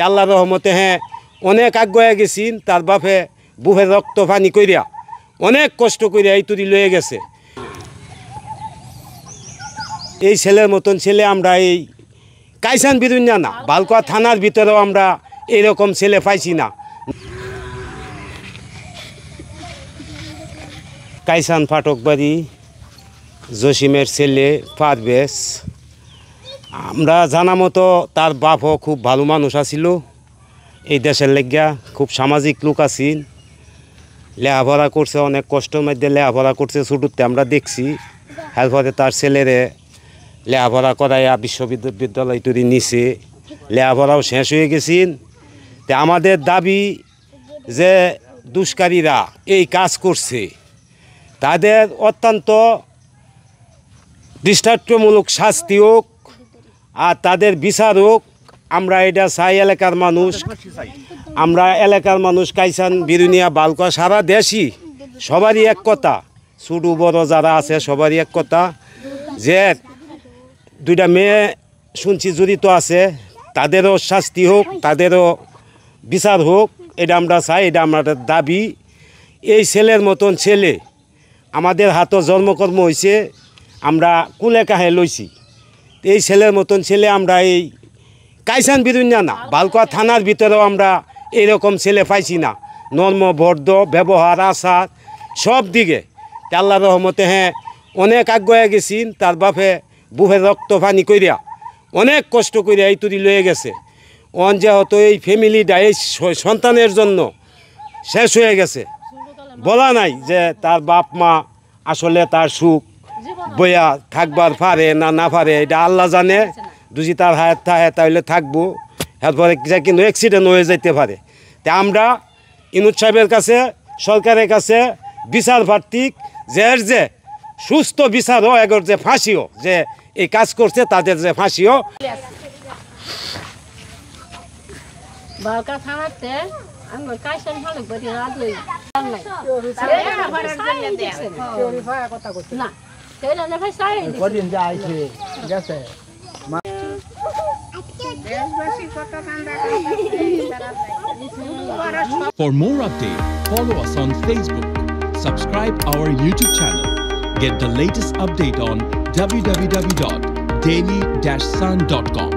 আল্লাহর রহমতে হ্যাঁ অনেক আগুয়া গেছিন। তার বাপে বুফে রক্ত পানি কইরা অনেক কষ্ট কইরা এই তুরি লয়ে গেছে। এই ছেলের মতন ছেলে আমরা এই কাইসান বিরুঞ্জা না, বালকুয়া থানার ভিতরেও আমরা এইরকম ছেলে পাইছি না। কাইসান ফাটকবাড়ি জসিমের ছেলে পারভেজ। আমরা জানা মতো তার বাপও খুব ভালো মানুষ আছিল, এই দেশের লেগিয়া খুব সামাজিক লোক আছেন, লেখাপড়া করছে, অনেক কষ্টের মধ্যে লেখাপড়া করছে। ছোটোতে আমরা দেখছি, এরপরে তার ছেলেরে লেখাপড়া করাইয়া বিশ্ববিদ্যালয় তৈরি নিছে, লেখাপড়াও শেষ হয়ে গেছেন। তে আমাদের দাবি যে দুষ্কারীরা এই কাজ করছে তাদের অত্যন্ত দৃষ্টান্তমূলক শাস্তি হোক আর তাদের বিচার হোক। আমরা এটা চাই, এলাকার মানুষ, আমরা এলাকার মানুষ কাইসান বিরুনিয়া বালকুয়া সারা দেশই সবারই এক কথা, ছোটো বড় যারা আছে সবারই এক কথা যে দুইটা মেয়ে শুনছি জড়িত আছে, তাদেরও শাস্তি হোক, তাদেরও বিচার হোক, এটা আমরা চাই, এটা আমাদের দাবি। এই ছেলের মতন ছেলে আমাদের হাতও জন্মকর্ম হয়েছে, আমরা কুলে কাহে লইছি। এই ছেলের মতন ছেলে আমরা এই কাইসান বিরুঞ্জা না, বালকুয়া থানার ভিতরেও আমরা এইরকম ছেলে পাইছি না। নর্ম ভদ্র ব্যবহার আচার সব দিকে আল্লাহর রহমতে হ্যাঁ অনেক আগুয়া গেছিন। তার বাপে বুফে রক্ত পানি কইরা অনেক কষ্ট কইরা এই তুরি লয়ে গেছে। অন যেহেতু এই ফ্যামিলিটা এই সন্তানের জন্য শেষ হয়ে গেছে, বলা নাই যে তার বাপ মা আসলে তার সুখ বইয়া থাকবার পারে না না পারে, এটা আল্লাহ জানে। যদি তার হায়াত থাকে তাহলে থাকবো, এরপরে কিন্তু অ্যাক্সিডেন্ট হয়ে যেতে পারে। তা আমরা ইনুজ সাহেবের কাছে, সরকারের কাছে বিচার প্রার্থী যে সুস্থ বিচারও, এগর যে ফাঁসিও, যে এই কাজ করছে তাদের যে ফাঁসিও। For more updates, follow us on Facebook, subscribe our YouTube channel, get the latest update on www.daily-sun.com.